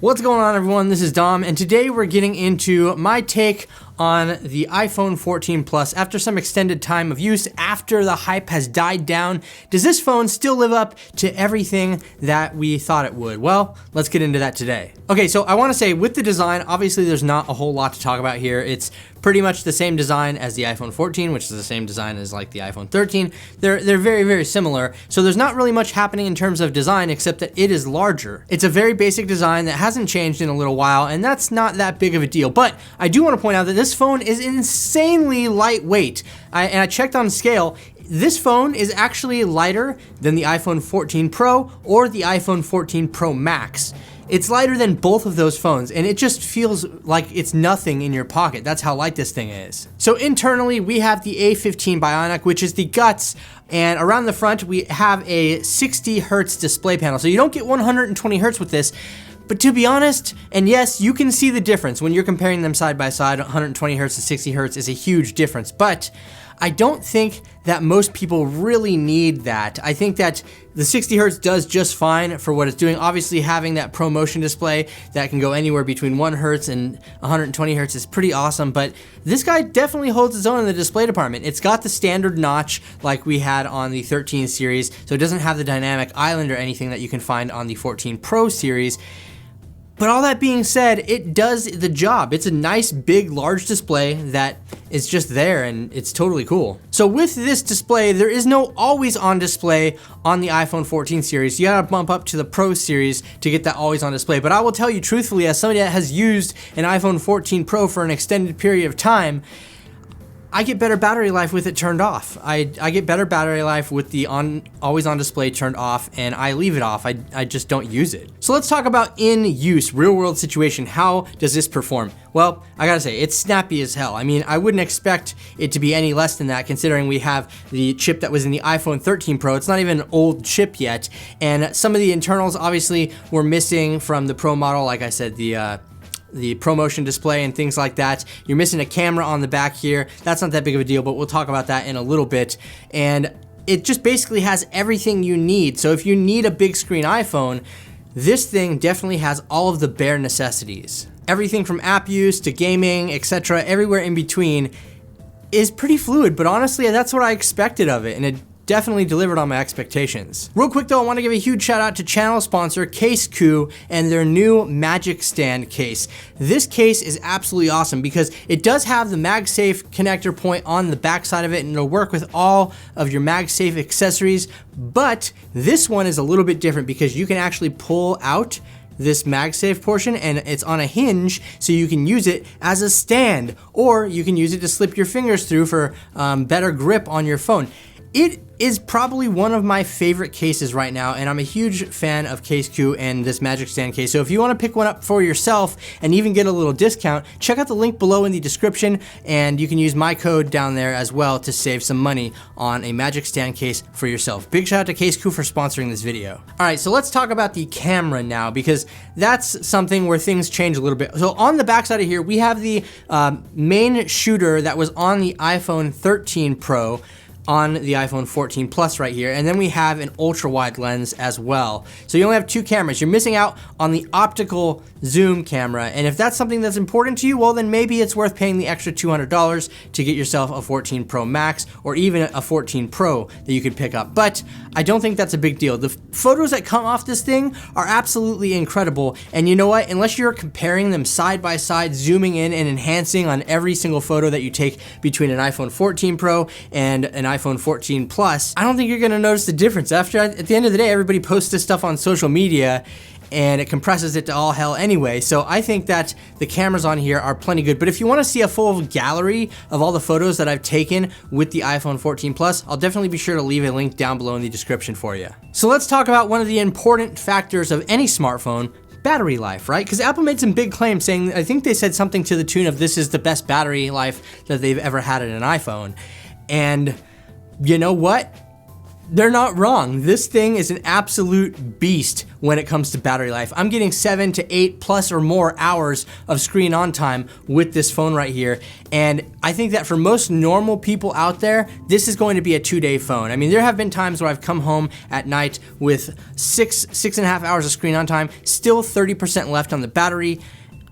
What's going on, everyone? This is Dom, and today we're getting into my take on the iPhone 14 Plus. After some extended time of use, after the hype has died down, does this phone still live up to everything that we thought it would? Well, let's get into that today. Okay, so I want to say with the design, obviously there's not a whole lot to talk about here. It's pretty much the same design as the iPhone 14, which is the same design as like the iPhone 13. They're very, very similar. So there's not really much happening in terms of design except that it is larger. It's a very basic design that hasn't changed in a little while, and that's not that big of a deal. But I do want to point out that this phone is insanely lightweight. And I checked on scale. This phone is actually lighter than the iPhone 14 Pro or the iPhone 14 Pro Max. It's lighter than both of those phones, and it just feels like it's nothing in your pocket. That's how light this thing is. So internally, we have the A15 Bionic, which is the guts, and around the front, we have a 60 hertz display panel. So you don't get 120 hertz with this, but to be honest, and yes, you can see the difference when you're comparing them side by side. 120 hertz to 60 hertz is a huge difference, but I don't think that most people really need that. I think that the 60 hertz does just fine for what it's doing. Obviously, having that ProMotion display that can go anywhere between 1 hertz and 120 hertz is pretty awesome, but this guy definitely holds its own in the display department. It's got the standard notch like we had on the 13 series, so it doesn't have the dynamic island or anything that you can find on the 14 Pro series. But all that being said, it does the job. It's a nice, big, large display that is just there, and it's totally cool. So with this display, there is no always-on display on the iPhone 14 series. You gotta bump up to the Pro series to get that always-on display. But I will tell you truthfully, as somebody that has used an iPhone 14 Pro for an extended period of time, I get better battery life with it turned off. I get better battery life with the always on display turned off, and I leave it off. I just don't use it. So let's talk about in use, real world situation. How does this perform? Well, I gotta say, it's snappy as hell. I mean, I wouldn't expect it to be any less than that considering we have the chip that was in the iPhone 13 Pro. It's not even an old chip yet. And some of the internals obviously were missing from the Pro model. Like I said, the ProMotion display and things like that. You're missing a camera on the back here. That's not that big of a deal, but we'll talk about that in a little bit. And it just basically has everything you need. So if you need a big screen iPhone, this thing definitely has all of the bare necessities. Everything from app use to gaming, etc., everywhere in between is pretty fluid, but honestly, that's what I expected of it, and it definitely delivered on my expectations. Real quick though, I want to give a huge shout out to channel sponsor CaseCoo and their new Magic Stand case. This case is absolutely awesome because it does have the MagSafe connector point on the back side of it, and it'll work with all of your MagSafe accessories, but this one is a little bit different because you can actually pull out this MagSafe portion and it's on a hinge, so you can use it as a stand, or you can use it to slip your fingers through for better grip on your phone. It is probably one of my favorite cases right now, and I'm a huge fan of CaseCoo and this Magic Stand case. So if you want to pick one up for yourself and even get a little discount, check out the link below in the description, and you can use my code down there as well to save some money on a Magic Stand case for yourself. Big shout out to CaseCoo for sponsoring this video. All right, so let's talk about the camera now, because that's something where things change a little bit. So on the back side of here, we have the main shooter that was on the iPhone 13 Pro on the iPhone 14 Plus right here, and then we have an ultra wide lens as well. So you only have two cameras. You're missing out on the optical zoom camera, and if that's something that's important to you, well then maybe it's worth paying the extra $200 to get yourself a 14 Pro Max or even a 14 Pro that you could pick up. But I don't think that's a big deal. The photos that come off this thing are absolutely incredible, and you know what? Unless you're comparing them side by side, zooming in and enhancing on every single photo that you take between an iPhone 14 Pro and an iPhone 14 Plus, I don't think you're gonna notice the difference. At the end of the day, everybody posts this stuff on social media and it compresses it to all hell anyway. So I think that the cameras on here are plenty good. But if you want to see a full gallery of all the photos that I've taken with the iPhone 14 Plus, I'll definitely be sure to leave a link down below in the description for you. So let's talk about one of the important factors of any smartphone: battery life, right? Because Apple made some big claims saying, I think they said something to the tune of this is the best battery life that they've ever had in an iPhone. And you know what? they're not wrong. This thing is an absolute beast when it comes to battery life. I'm getting 7 to 8 plus or more hours of screen on time with this phone right here. And I think that for most normal people out there, this is going to be a 2-day phone. I mean, there have been times where I've come home at night with 6.5 hours of screen on time, still 30% left on the battery.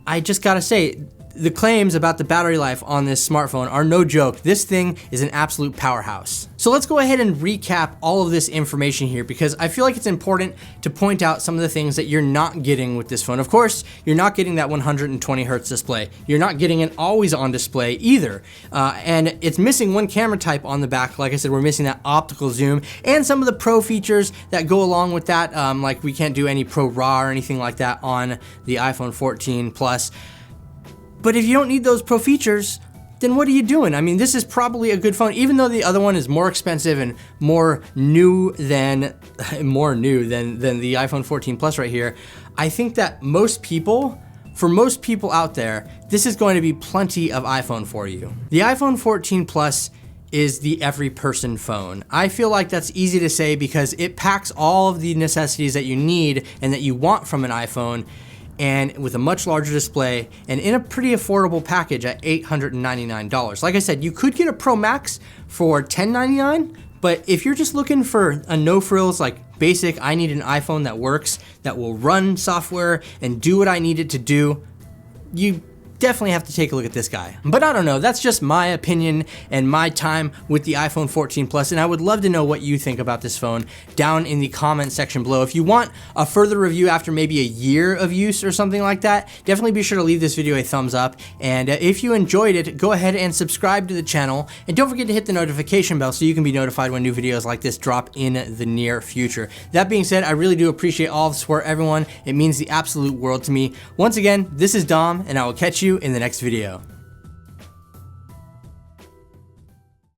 I just gotta say, the claims about the battery life on this smartphone are no joke. This thing is an absolute powerhouse. So let's go ahead and recap all of this information here, because I feel like it's important to point out some of the things that you're not getting with this phone. Of course, you're not getting that 120 hertz display. You're not getting an always on display either. And it's missing one camera type on the back. Like I said, we're missing that optical zoom and some of the pro features that go along with that. Like we can't do any Pro RAW or anything like that on the iPhone 14 Plus. But if you don't need those pro features, then what are you doing? I mean, this is probably a good phone, even though the other one is more expensive and more new than the iPhone 14 Plus right here. I think that for most people out there, this is going to be plenty of iPhone for you. The iPhone 14 Plus is the every person phone. I feel like that's easy to say because it packs all of the necessities that you need and that you want from an iPhone, and with a much larger display and in a pretty affordable package at $899. Like I said, you could get a Pro Max for $1099, but if you're just looking for a no frills, like basic, I need an iPhone that works, that will run software and do what I need it to do, you definitely have to take a look at this guy. But I don't know, that's just my opinion and my time with the iPhone 14 Plus, and I would love to know what you think about this phone down in the comment section below. If you want a further review after maybe a year of use or something like that, definitely be sure to leave this video a thumbs up, and if you enjoyed it, go ahead and subscribe to the channel, and don't forget to hit the notification bell so you can be notified when new videos like this drop in the near future. That being said, I really do appreciate all the support, everyone. It means the absolute world to me. Once again, this is Dom, and I will catch you in the next video.